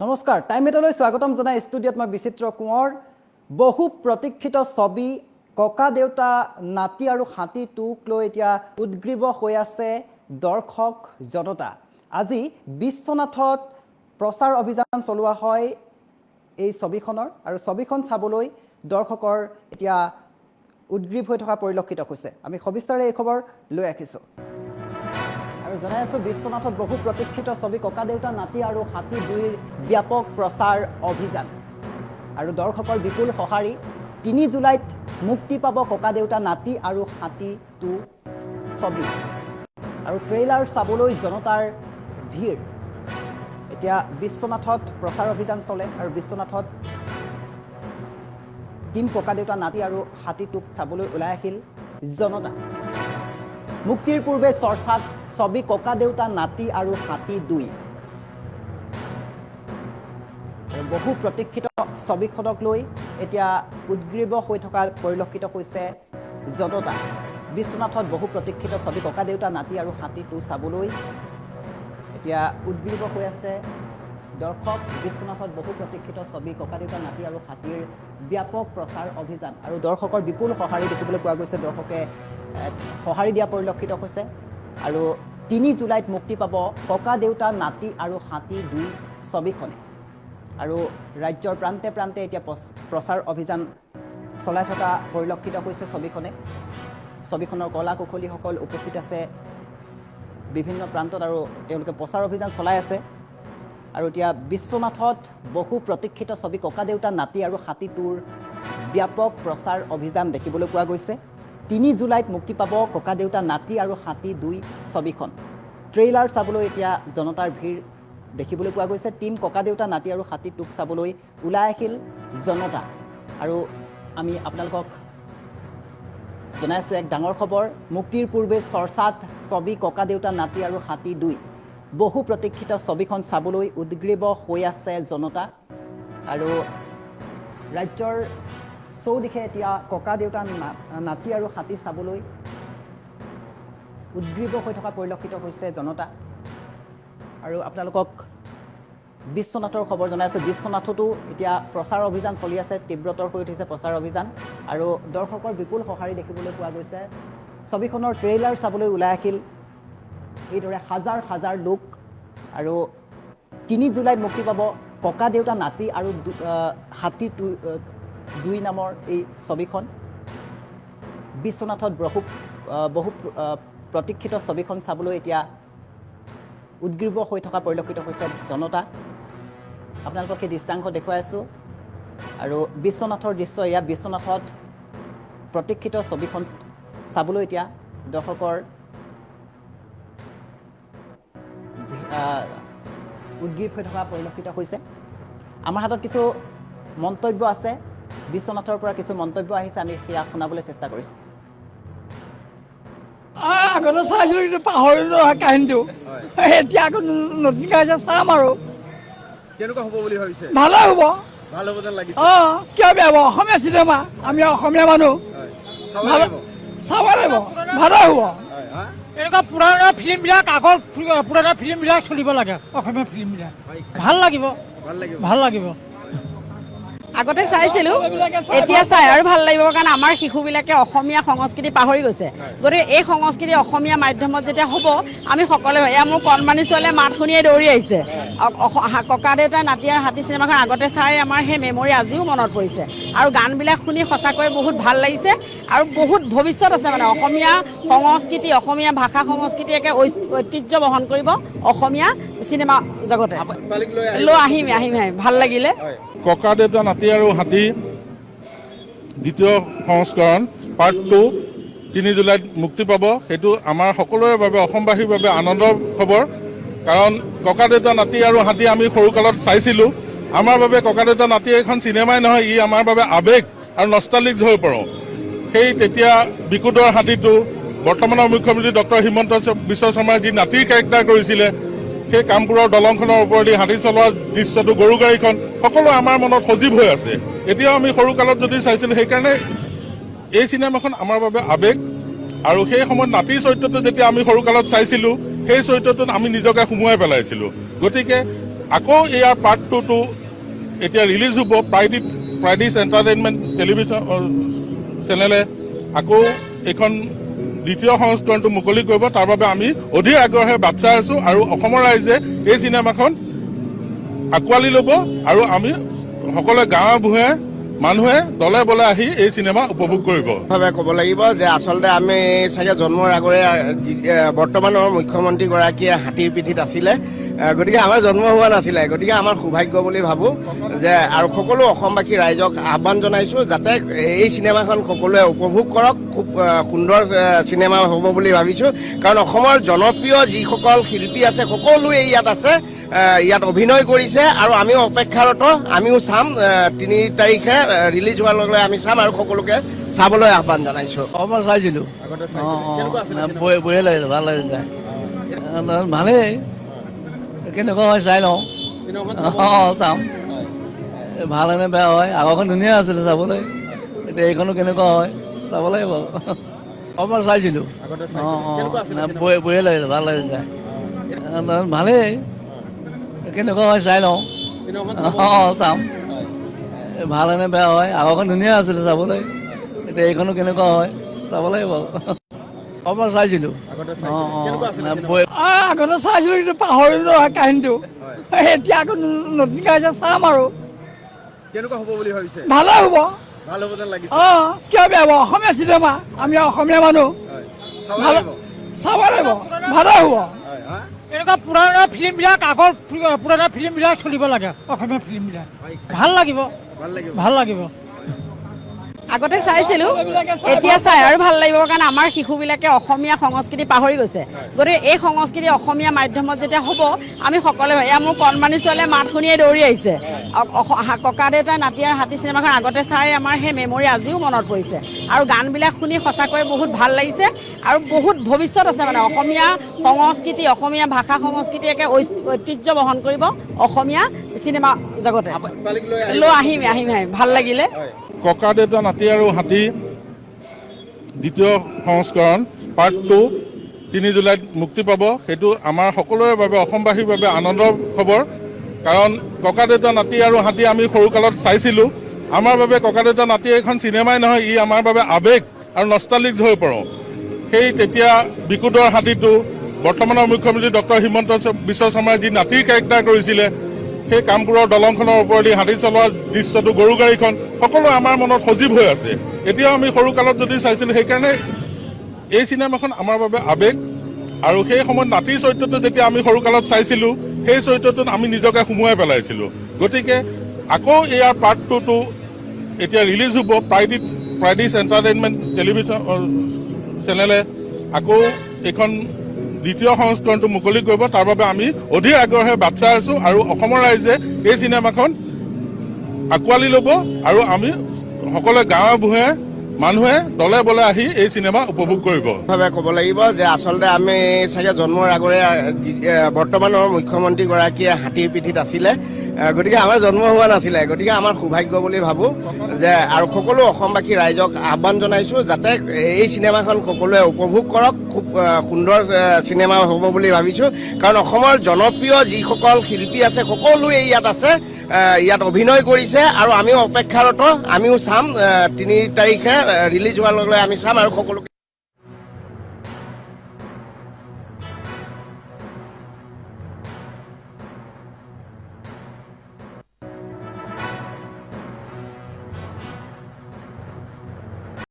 নমস্কাৰ টাইম এটালৈ স্বাগতম জনাই ষ্টুডিঅ'ত মই বিচিত্ৰ কোঁৱৰ বহু প্ৰতীক্ষিত ছবি ককা দেউতা নাতি আৰু হাতীটোক লৈ এতিয়া উদ্গ্ৰীৱ হৈ আছে দৰ্শক জনতা আজি বিশ্বনাথত প্ৰচাৰ অভিযান চলোৱা হয় এই ছবিখনৰ আৰু ছবিখন চাবলৈ দৰ্শকৰ এতিয়া উদ্গ্ৰীৱ হৈ থকা পৰিলক্ষিত হৈছে আমি সবিস্তাৰে এই খবৰ লৈ আহিছোঁ আৰু জনাই আছো বিশ্বনাথত বহু প্ৰতীক্ষিত ছবি ককা দেউতা নাতি আৰু হাতী দুইৰ ব্যাপক প্ৰচাৰ অভিযান আৰু দৰ্শকৰ বিপুল সঁহাৰি 3 জুলাইত মুক্তি পাব ককা দেউতা নাতি আৰু হাতী 2 ছবি আৰু ট্ৰেইলাৰ চাবলৈ জনতাৰ ভিৰ এতিয়া বিশ্বনাথত প্ৰচাৰ অভিযান চলে আৰু বিশ্বনাথত টিম ককা দেউতা নাতি আৰু হাতী 2 চাবলৈ ওলাই আহিল জনতা মুক্তিৰ পূৰ্বে চৰ্চাত ছবি ককা দেউতা নাতি আৰু হাতী 2 বহু প্ৰতীক্ষিত ছবিখনক লৈ এতিয়া উদ্গ্ৰীৱ হৈ থকা পৰিলক্ষিত হৈছে জনতা বিশ্বনাথত বহু প্ৰতীক্ষিত ছবি ককা দেউতা নাতি আৰু হাতী 2 চাবলৈ এতিয়া উদ্গ্ৰীৱ হৈ আছে দৰ্শক বিশ্বনাথত বহু প্ৰতীক্ষিত ছবি ককা দেউতা নাতি আৰু হাতীৰ ব্যাপক প্ৰচাৰ অভিযান আৰু দৰ্শকৰ বিপুল সঁহাৰি দেখিবলৈ পোৱা গৈছে দৰ্শকে সঁহাৰি দিয়া পৰিলক্ষিত হৈছে আৰু 3 জুলাইত মুক্তি পাব ককা দেউতা নাতি আৰু হাতী 2 ছবিখনে আৰু ৰাজ্যৰ প্ৰান্তে প্ৰান্তে এতিয়া প্ৰচাৰ অভিযান চলাই থকা পৰিলক্ষিত হৈছে ছবিখনৰ কলা কুশলীসকল উপস্থিত আছে বিভিন্ন প্ৰান্তত আৰু তেওঁলোকে প্ৰচাৰ অভিযান চলাই আছে আৰু এতিয়া বিশ্বনাথত বহু প্ৰতীক্ষিত ছবি ককা দেউতা নাতি আৰু হাতী 2ৰ ব্যাপক প্ৰচাৰ অভিযান দেখিবলৈ পোৱা গৈছে 3 জুলাইত মুক্তি পাব ককা দেউতা নাতি আৰু হাতী 2 ছবিখন ট্ৰেইলাৰ চাবলৈ এতিয়া জনতাৰ ভিৰ দেখিবলৈ পোৱা গৈছে টিম ককা দেউতা নাতি আৰু হাতী 2 চাবলৈ ওলাই আহিল জনতা আৰু আমি আপোনালোকক জনাইছোঁ এক ডাঙৰ খবৰ মুক্তিৰ পূৰ্বে চৰ্চাত ছবি ককা দেউতা নাতি আৰু হাতী 2 বহু প্ৰতীক্ষিত ছবিখন চাবলৈ উদ্গ্ৰীৱ হৈ আছে জনতা আৰু ৰাজ্যৰ চৌদিশে এতিয়া ককা দেউতা নাতি আৰু হাতী চাবলৈ উদ্গ্ৰীৱ হৈ থকা পৰিলক্ষিত হৈছে জনতা আৰু আপোনালোকক বিশ্বনাথৰ খবৰ জনাইছোঁ বিশ্বনাথতো এতিয়া প্ৰচাৰ অভিযান চলি আছে তীব্ৰতৰ হৈ উঠিছে প্ৰচাৰ অভিযান আৰু দৰ্শকৰ বিপুল সঁহাৰি দেখিবলৈ পোৱা গৈছে ছবিখনৰ ট্ৰেইলাৰ চাবলৈ ওলাই আহিল এইদৰে হাজাৰ হাজাৰ লোক আৰু 3 জুলাইত মুক্তি পাব ককা দেউতা নাতি আৰু হাতী 2 নামৰ এই ছবিখন বিশ্বনাথত বহু প্ৰতীক্ষিত ছবিখন চাবলৈ এতিয়া উদ্গ্ৰীৱ হৈ থকা পৰিলক্ষিত হৈছে জনতা আপোনালোকক এই দৃশ্যাংশ দেখুৱাই আছোঁ আৰু বিশ্বনাথৰ দৃশ্য এয়া বিশ্বনাথত প্ৰতীক্ষিত ছবিখন চাবলৈ এতিয়া দৰ্শকৰ উদ্গ্ৰীৱ হৈ থকা পৰিলক্ষিত হৈছে আমাৰ হাতত কিছু মন্তব্য আছে বিশ্বনাথৰ পৰা কিছু মন্তব্য আহিছে আমি সেয়া শুনাবলৈ চেষ্টা কৰিছোঁ আগতে চাইছিলোঁ কিন্তু পাহৰিলোঁ কাহিনীটো এতিয়া আকৌ নতুনকৈ আহিছে চাম আৰু কেনেকুৱা হ'ব বুলি ভাবিছে ভালে হ'ব ভাল হ'ব যেন লাগিছে কিয় বেয়া হ'ব অসমীয়া চিনেমা আমি অসমীয়া মানুহ চাব লাগিব ভালে হ'ব এনেকুৱা পুৰণা ফিল্মবিলাক আগৰ পুৰণা ফিল্মবিলাক চলিব লাগে অসমীয়া ফিল্মবিলাক ভাল লাগিব আগতে চাইছিলোঁ এতিয়া চাই আৰু ভাল লাগিব কাৰণ আমাৰ শিশুবিলাকে অসমীয়া সংস্কৃতি পাহৰি গৈছে গতিকে এই সংস্কৃতি অসমীয়া মাধ্যমত যেতিয়া হ'ব আমি সকলোৱে এয়া মোৰ কণমানি ছোৱালীয়ে মাত শুনিয়ে দৌৰি আহিছে ককা দেউতা নাতি আৰু হাতী চিনেমাখন আগতে চাই আমাৰ সেই মেমৰি আজিও মনত পৰিছে আৰু গানবিলাক শুনি সঁচাকৈ বহুত ভাল লাগিছে আৰু বহুত ভৱিষ্যত আছে মানে অসমীয়া সংস্কৃতি অসমীয়া ভাষা সংস্কৃতি একে ঐতিহ্য বহন কৰিব অসমীয়া চিনেমা জগতে লৈ আহিম ভাল লাগিলে ককা দেউতা নাতি আৰু হাতী দ্বিতীয় সংস্কৰণ পাৰ্ট 2 3 জুলাইত মুক্তি পাব সেইটো আমাৰ সকলোৰে বাবে অসমবাসীৰ বাবে আনন্দৰ খবৰ কাৰণ ককা দেউতা নাতি আৰু হাতী আমি সৰুকালত চাইছিলোঁ আমাৰ বাবে ককা দেউতা নাতি এখন চিনেমাই নহয় ই আমাৰ বাবে আৱেগ আৰু নষ্টালজিক হৈ পৰোঁ সেই তেতিয়া বিকুটৰ হাতীটো বৰ্তমানৰ মুখ্যমন্ত্ৰী ডক্টৰ হিমন্ত বিশ্ব শৰ্মাই যি নাতিৰ কেৰেক্টাৰ কৰিছিলে সেই কামপুৰৰ দলংখনৰ ওপৰেদি হাতী চলোৱা দৃশ্যটো গৰু গাড়ীখন সকলো আমাৰ মনত সজীৱ হৈ আছে এতিয়াও আমি সৰুকালত যদি চাইছিলোঁ সেইকাৰণে এই চিনেমাখন আমাৰ বাবে আৱেগ আৰু সেই সময়ত নাতিৰ চৰিত্ৰটো যেতিয়া আমি সৰুকালত চাইছিলোঁ সেই চৰিত্ৰটোত আমি নিজকে সুমুৱাই পেলাইছিলোঁ গতিকে আকৌ ইয়াৰ পাৰ্ট 2টো এতিয়া ৰিলিজ হ'ব প্ৰাইডিছ এণ্টাৰটেইনমেণ্ট টেলিভিশ্যন চেনেলে আকৌ এইখন দ্বিতীয় সংস্কৰণটো মুকলি কৰিব। তাৰ বাবে আমি অধীৰ আগ্ৰহে বাট চাই আছোঁ আৰু অসমৰ ৰাইজে এই চিনেমাখন আঁকোৱালি ল'ব আৰু আমি সকলোৱে গাঁৱে ভূঞে মানুহে দলে বলে আহি এই চিনেমা উপভোগ কৰিব। ক'ব লাগিব যে আচলতে আমি চাগে জন্মৰ আগৰে বৰ্তমানৰ মুখ্যমন্ত্ৰীগৰাকীয়ে হাতীৰ পিঠিত আছিলে, গতিকে আমাৰ জন্ম হোৱা নাছিলে। গতিকে আমাৰ সৌভাগ্য বুলি ভাবোঁ যে আৰু সকলো অসমবাসী ৰাইজক আহ্বান জনাইছোঁ যাতে এই চিনেমাখন সকলোৱে উপভোগ কৰক। খুব সুন্দৰ চিনেমা হ'ব বুলি ভাবিছোঁ, কাৰণ অসমৰ জনপ্ৰিয় যিসকল শিল্পী আছে সকলোৱে ইয়াত আছে, ইয়াত অভিনয় কৰিছে আৰু আমিও অপেক্ষাৰত, আমিও চাম। 3 তাৰিখে ৰিলিজ হোৱাৰ লগে লগে আমি চাম আৰু সকলোকে চাবলৈ আহ্বান জনাইছোঁ। অকণমান চাইছিলোঁ, আগতে চাইছিলে। কেনেকুৱা আছিলে চিনেমা? বঢ়িয়া লাগিলে, ভাল লাগিলে চাই। ভালেই, কেনেকুৱা হয় চাই লওঁ। চিনেমাখন চাম, ভাল নে বেয়া হয়। আগৰখন ধুনীয়া আছিলে চাবলৈ, এতিয়া এইখনো কেনেকুৱা হয় চাব লাগিব। অকণমান চাইছিলোঁ, আগতে চাইছিলে। কেনেকুৱা আছিলে চিনেমা? বঢ়িয়া লাগিলে, ভাল লাগিলে চাই। ভালেই, কেনেকুৱা হয় চাই লওঁ। চিনেমাখন চাম, ভাল নে বেয়া হয়। আগৰখন ধুনীয়া আছিলে চাবলৈ, এতিয়া এইখনো কেনেকুৱা হয় চাব লাগিব। অকণমান চাইছিলোঁ, আগতে চাইছিলে। কেনেকুৱা আছিলে চিনেমা? আগতে চাইছিলোঁ কিন্তু পাহৰিলোঁ কাহিনীটো। এতিয়া আকৌ নতুনকৈ আহিছে চাম আৰু কেনেকুৱা হ'ব বুলি ভাবিছে? ভালে হ'ব। ভাল হ'ব যেন লাগিছে। কিয় বেয়া হ'ব, অসমীয়া চিনেমা, আমি অসমীয়া মানুহ, হয়। চাব ভাল লাগিব। চাব লাগিব, ভালে হ'ব। হয়, হা? এনেকুৱা পুৰণা ফিল্মবিলাক আগৰ পুৰণা ফিল্মবিলাক চলিব লাগে, অসমীয়া ফিল্মবিলাক। ভাল লাগিব, ভাল লাগিব। ভাল লাগিব। আগতে চাইছিলোঁ, এতিয়া চাই আৰু ভাল লাগিব, কাৰণ আমাৰ শিশুবিলাকে অসমীয়া সংস্কৃতি পাহৰি গৈছে। গতিকে এই সংস্কৃতি অসমীয়া মাধ্যমত যেতিয়া হ'ব, আমি সকলোৱে, এয়া মোৰ কণমানি ছোৱালীয়ে মাত শুনিয়ে দৌৰি আহিছে। ককা দেউতাৰ নাতি আৰু হাতী চিনেমাখন আগতে চাই আমাৰ সেই মেমৰি আজিও মনত পৰিছে। আৰু গানবিলাক শুনি সঁচাকৈ বহুত ভাল লাগিছে আৰু বহুত ভৱিষ্যত আছে। মানে অসমীয়া সংস্কৃতি, অসমীয়া ভাষা সংস্কৃতি একে ঐতিহ্য বহন কৰিব অসমীয়া চিনেমা জগতে। ছোৱালীক লৈ আহিম, ভাল লাগিলে। ককা দেউতা নাতি আৰু হাতী দ্বিতীয় সংস্কৰণ পাৰ্ট 2 3 জুলাইত মুক্তি পাব। সেইটো আমাৰ সকলোৰে বাবে, অসমবাসীৰ বাবে আনন্দৰ খবৰ, কাৰণ ককা দেউতা নাতি আৰু হাতী আমি সৰুকালত চাইছিলোঁ। আমাৰ বাবে ককা দেউতা নাতি এখন চিনেমাই নহয়, ই আমাৰ বাবে আৱেগ আৰু নষ্টালজিক হৈ পৰোঁ। সেই তেতিয়া বিকুটৰ হাতীটো বৰ্তমানৰ মুখ্যমন্ত্ৰী ডক্টৰ হিমন্ত বিশ্ব শৰ্মাই যি নাতিৰ কেৰেক্টাৰ কৰিছিলে, সেই কামপুৰৰ দলংখনৰ ওপৰেদি হাতী চলোৱা দৃশ্যটো, গৰু গাড়ীখন, সকলো আমাৰ মনত সজীৱ হৈ আছে। এতিয়াও আমি সৰুকালত যদি চাইছিলোঁ, সেইকাৰণে এই চিনেমাখন আমাৰ বাবে আৱেগ। আৰু সেই সময়ত নাতিৰ চৰিত্ৰটো যেতিয়া আমি সৰুকালত চাইছিলোঁ, সেই চৰিত্ৰটোত আমি নিজকে সুমুৱাই পেলাইছিলোঁ। গতিকে আকৌ ইয়াৰ পাৰ্ট 2টো এতিয়া ৰিলিজ হ'ব প্ৰাইডিছ এণ্টাৰটেইনমেণ্ট টেলিভিশ্যন চেনেলে আকৌ এইখন দ্বিতীয় সংস্কৰণটো মুকলি কৰিব। তাৰ বাবে আমি অধীৰ আগ্ৰহে বাট চাই আছোঁ আৰু অসমৰ ৰাইজে এই চিনেমাখন আঁকোৱালি ল'ব আৰু আমি সকলোৱে গাঁৱে ভূঞে মানুহে দলে বলে আহি এই চিনেমা উপভোগ কৰিব। ক'ব লাগিব যে আচলতে আমি চাগে জন্মৰ আগৰে বৰ্তমানৰ মুখ্যমন্ত্ৰীগৰাকীয়ে হাতীৰ পিঠিত আছিলে, গতিকে আমাৰ জন্ম হোৱা নাছিলে। গতিকে আমাৰ সৌভাগ্য বুলি ভাবোঁ যে আৰু সকলো অসমবাসী ৰাইজক আহ্বান জনাইছোঁ যাতে এই চিনেমাখন সকলোৱে উপভোগ কৰক। খুব সুন্দৰ চিনেমা হ'ব বুলি ভাবিছোঁ, কাৰণ অসমৰ জনপ্ৰিয় যিসকল শিল্পী আছে সকলোৱে ইয়াত আছে, ইয়াত অভিনয় কৰিছে আৰু আমিও অপেক্ষাৰত, আমিও চাম। 3 তাৰিখে ৰিলিজ হোৱাৰ লগে লগে আমি চাম আৰু সকলোকে